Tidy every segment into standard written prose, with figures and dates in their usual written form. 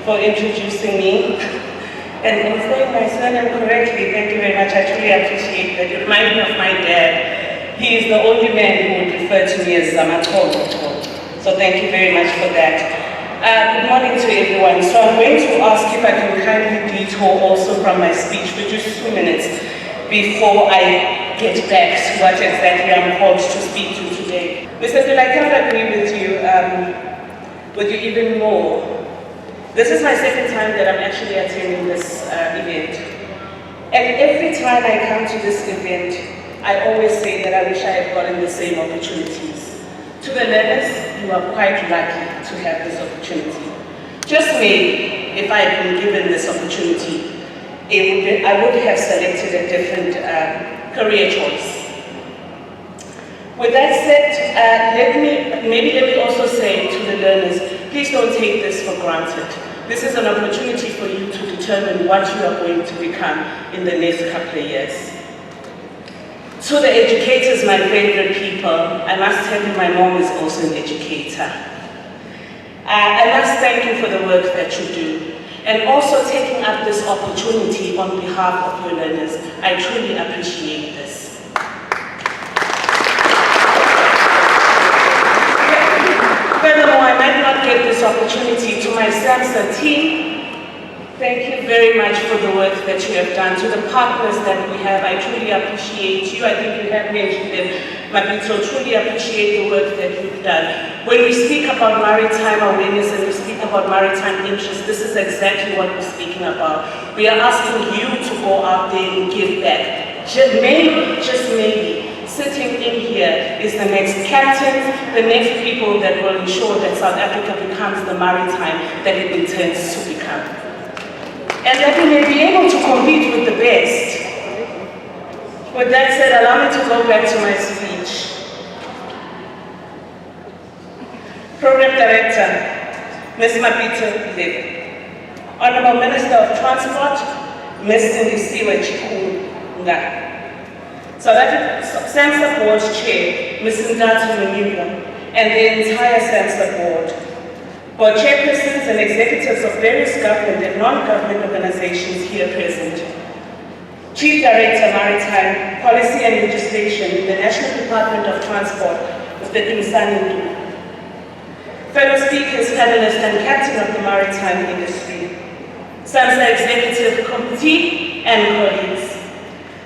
for introducing me. And in saying my surname correctly, thank you very much. I truly appreciate that. You remind me of my dad. He is the only man who would refer to me as Zamatolo. So thank you very much for that. Good morning to everyone. So I'm going to ask if I can kindly detour also from my speech for just 2 minutes before I get back to what exactly I'm called to speak to today. Mr. Phil, I cannot agree with you even more. This is my second time that I'm actually attending this event. And every time I come to this event, I always say that I wish I had gotten the same opportunities. To the learners, you are quite lucky to have this opportunity. Just maybe, if I had been given this opportunity, I would have selected a different career choice. With that said, let me also say to the learners, please don't take this for granted. This is an opportunity for you to determine what you are going to become in the next couple of years. To the educators, my favorite people, I must tell you my mom is also an educator. I must thank you for the work that you do. And also taking up this opportunity on behalf of your learners. I truly appreciate this. Furthermore, I might not get this opportunity. To my SAMSA team, thank you very much for the work that you have done. To the partners that we have, I truly appreciate you. I think you have mentioned them, Mabito, truly appreciate the work that you've done. When we speak about maritime awareness and we speak about maritime interest, this is exactly what we're speaking about. We are asking you to go out there and give back. Just maybe, sitting in here is the next captains, the next people that will ensure that South Africa becomes the maritime that it intends to become. And that we may be able to compete with the best. With that said, allow me to go back to my speech. Program Director, Ms. Mabito Lebe. Honorable Minister of Transport, Ms. Sindisiwe Chikunga. South Africa SAMSA Board Chair, Ms. Ndatu Manyuka, and the entire SAMSA Board. Board chairpersons and executives of various government and non-government organizations here present. Chief Director, Maritime, Policy and Legislation in the National Department of Transport, Mr. Kinsani Ndu. Fellow speakers, panelists, and captain of the maritime industry. SAMSA Executive Committee and colleagues.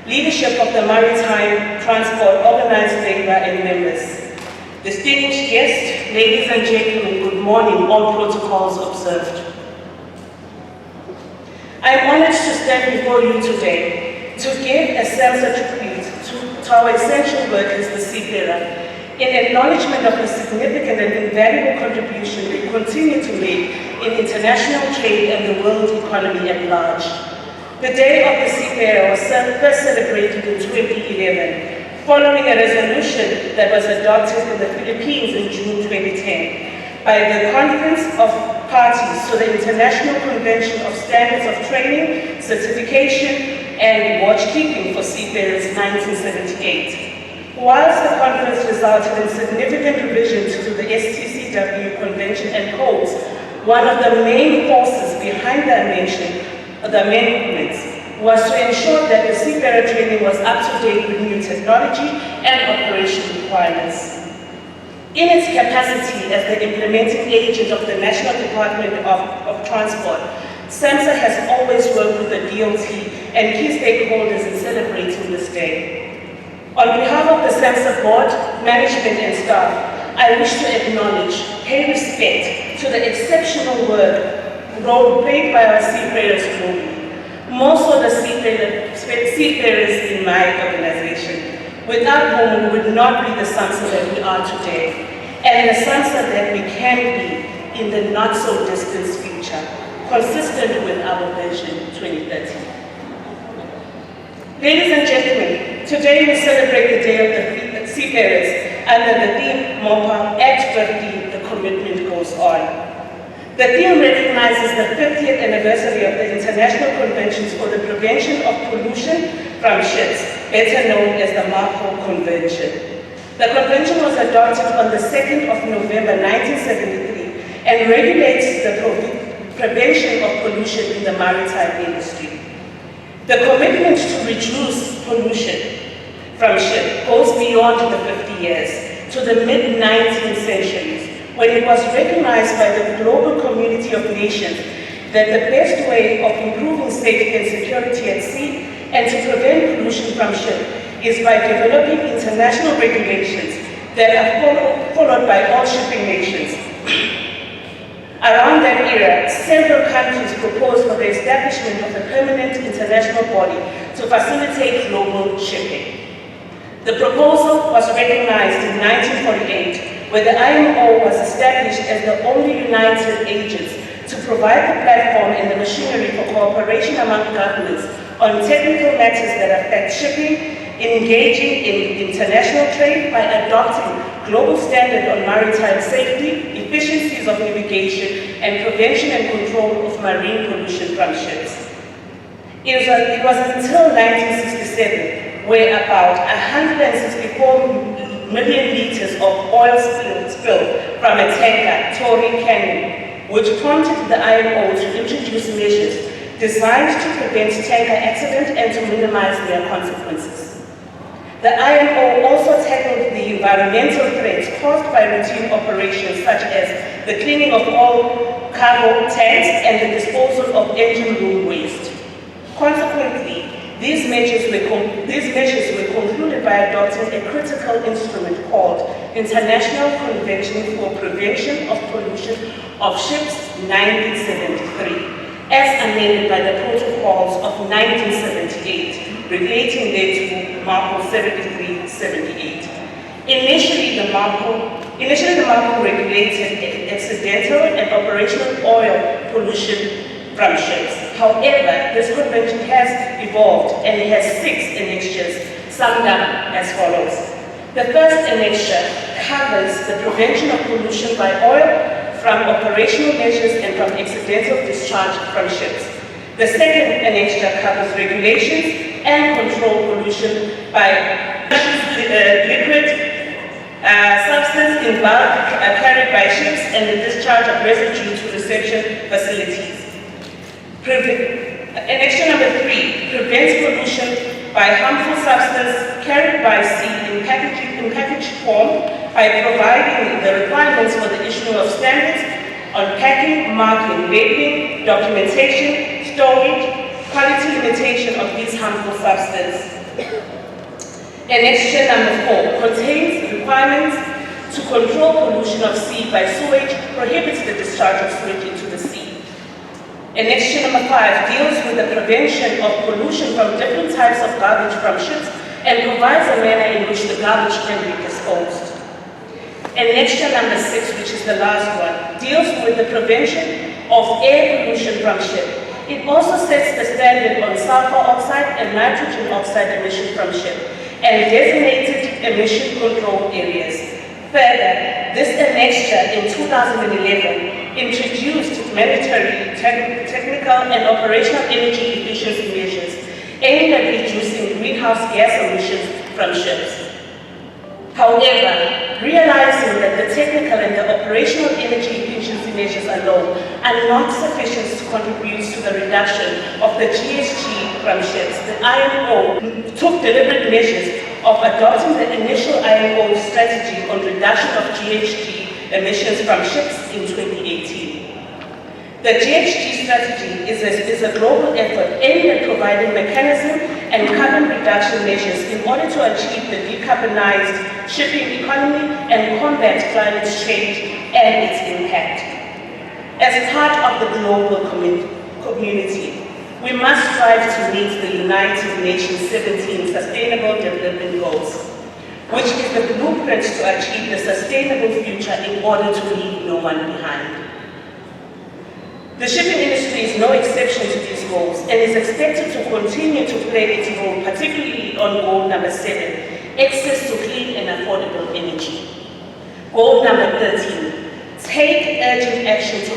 Leadership of the Maritime Transport Organized Labor and members. Distinguished guests, ladies and gentlemen, good morning, all protocols observed. I am honored to stand before you today to give a SAMSA tribute to our essential workers, the Seafarer, in acknowledgement of the significant and invaluable contribution they continue to make in international trade and the world economy at large. The Day of the Seafarer was first celebrated in 2011, following a resolution that was adopted in the Philippines in June 2010 by the Conference of Parties to the International Convention of Standards of Training, Certification, and Watchkeeping for Seafarers 1978. Whilst the conference resulted in significant revisions to the STCW Convention and codes, one of the main forces behind the amendments was to ensure that the seafarer training was up to date with new technology and operation requirements. In its capacity as the implementing agent of the National Department of Transport, SAMSA has always worked with the DOT and key stakeholders in celebrating this day. On behalf of the SAMSA board, management and staff, I wish to acknowledge, pay respect to the exceptional role played by our seafarers globally. Most of the seafarers in my organization, without whom we would not be the SAMSA that we are today, and the SAMSA that we can be in the not so distant future, consistent with our Vision 2030. Ladies and gentlemen, today we celebrate the Day of the Seafarers under the theme MOPA Act 50, the commitment goes on. The theme recognizes the 50th anniversary of the International Conventions for the Prevention of Pollution from Ships, better known as the MAPO Convention. The convention was adopted on the 2nd of November 1973 and regulates the prevention of pollution in the maritime industry. The commitment to reduce pollution from ships goes beyond the 50 years to the mid-19th centuries, when it was recognized by the global community of nations that the best way of improving safety and security at sea and to prevent pollution from ships is by developing international regulations that are followed by all shipping nations. Around that era, several countries proposed for the establishment of a permanent international body to facilitate global shipping. The proposal was recognized in 1948, where the IMO was established as the only united agents to provide the platform and the machinery for cooperation among governments on technical matters that affect shipping, engaging in international trade by adopting global standard on maritime safety, efficiencies of navigation, and prevention and control of marine pollution from ships. It was until 1967 where about 164 million liters of oil spilled from a tanker, Torrey Canyon, which prompted the IMO to introduce measures designed to prevent tanker accidents and to minimize their consequences. The IMO also tackled the environmental threats caused by routine operations such as the cleaning of all cargo tanks and the disposal of engine room waste. Consequently, these measures were concluded by adopting a critical instrument called International Convention for Prevention of Pollution of Ships 1973, as amended by the protocols of 1978, relating thereto MARPOL 73-78. Initially, the MARPOL regulated accidental and operational oil pollution from ships. However, this convention has evolved and it has 6 annexures, summed up as follows. The first annexure covers the prevention of pollution by oil from operational measures and from accidental discharge from ships. The second annexure covers regulations and control pollution by liquid substance in bulk carried by ships and the discharge of residue to reception facilities. Annexure number 3 prevents pollution by harmful substance carried by sea in packaged form by providing the requirements for the issuing of standards on packing, marking, labeling, documentation, storage, quality limitation of these harmful substances. Annexure number 4 contains requirements to control pollution of sea by sewage, prohibits the discharge of sewage into the sea. Annexure number 5 deals with the prevention of pollution from different types of garbage from ships and provides a manner in which the garbage can be disposed. Annexure number 6, which is the last one, deals with the prevention of air pollution from ships. It also sets the standard on sulfur oxide and nitrogen oxide emission from ships and designated emission control areas. Further, this annexure in 2011 introduced mandatory technical and operational energy efficiency measures aimed at reducing greenhouse gas emissions from ships. However, realizing that the technical and the operational energy efficiency measures alone are not sufficient to contribute to the reduction of the GHG from ships, the IMO took deliberate measures of adopting the initial IMO strategy on reduction of GHG emissions from ships in 2018. The GHG strategy is a global effort aimed at providing mechanism and carbon reduction measures in order to achieve the decarbonized shipping economy and combat climate change and its impact. As part of the global community, we must strive to meet the United Nations 17 Sustainable Development Goals, which is the blueprint to achieve the sustainable future in order to leave no one behind. The shipping industry is no exception to these goals and is expected to continue to play its role, particularly on goal number 7, access to clean and affordable energy. Goal number 13, take urgent action to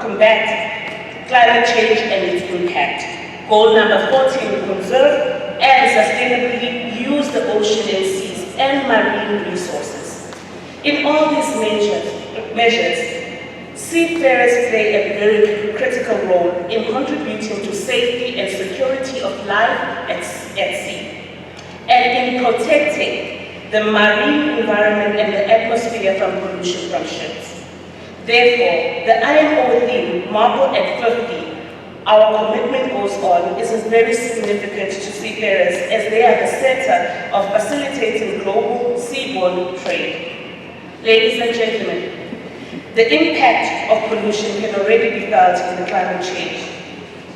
combat climate change and its impact. Goal number 14, conserve and sustainably use the ocean and seas and marine resources. In all these measures, Seafarers play a very critical role in contributing to safety and security of life at sea, and in protecting the marine environment and the atmosphere from pollution from ships. Therefore, the IMO theme, Marble at 50, our commitment goes on, is very significant to seafarers as they are the center of facilitating global seaborne trade. Ladies and gentlemen, the impact of pollution can already be felt in the climate change,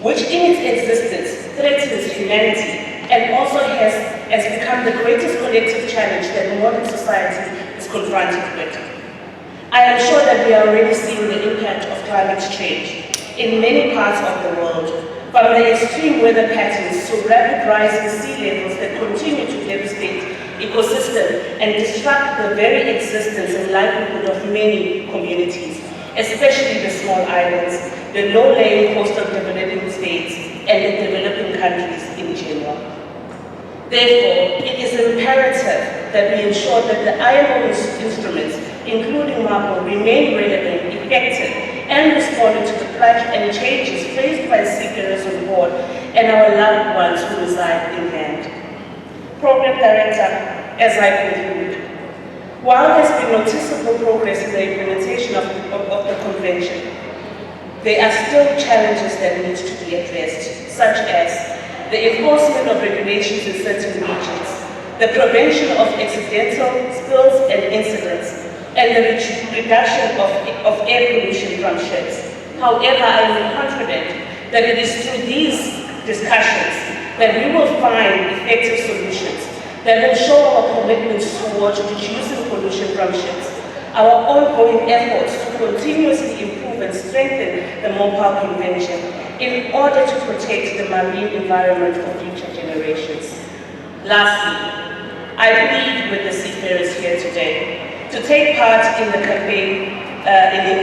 which in its existence threatens humanity and also has become the greatest collective challenge that modern society is confronted with. I am sure that we are already seeing the impact of climate change in many parts of the world, from the extreme weather patterns to rapid rising sea levels that continue to devastate ecosystem and disrupt the very existence and livelihood of many communities, especially the small islands, the low-lying coastal developing states, and the developing countries in general. Therefore, it is imperative that we ensure that the IMO instruments, including MARPOL, remain relevant, effective, and responding to the plight and changes faced by seafarers on board and our loved ones who reside inland. Program Director, as I conclude, while there's been noticeable progress in the implementation of the Convention, there are still challenges that need to be addressed, such as the enforcement of regulations in certain regions, the prevention of accidental spills and incidents, and the reduction of air pollution from ships. However, I am confident that it is through these discussions that we will find effective solutions that will show our commitments towards reducing pollution from ships, our ongoing efforts to continuously improve and strengthen the MOPAL Convention in order to protect the marine environment for future generations. Lastly, I plead with the seafarers here today to take part in the campaign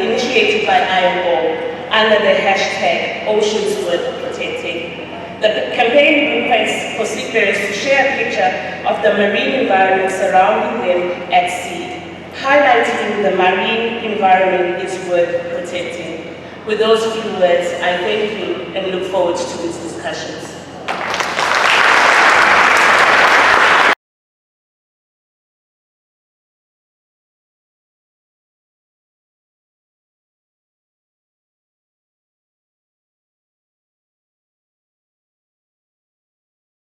initiated by IMO under the hashtag Oceans Worth Protecting. The campaign requests for seafarers to share a picture of the marine environment surrounding them at sea, highlighting the marine environment is worth protecting. With those few words, I thank you and look forward to these discussions.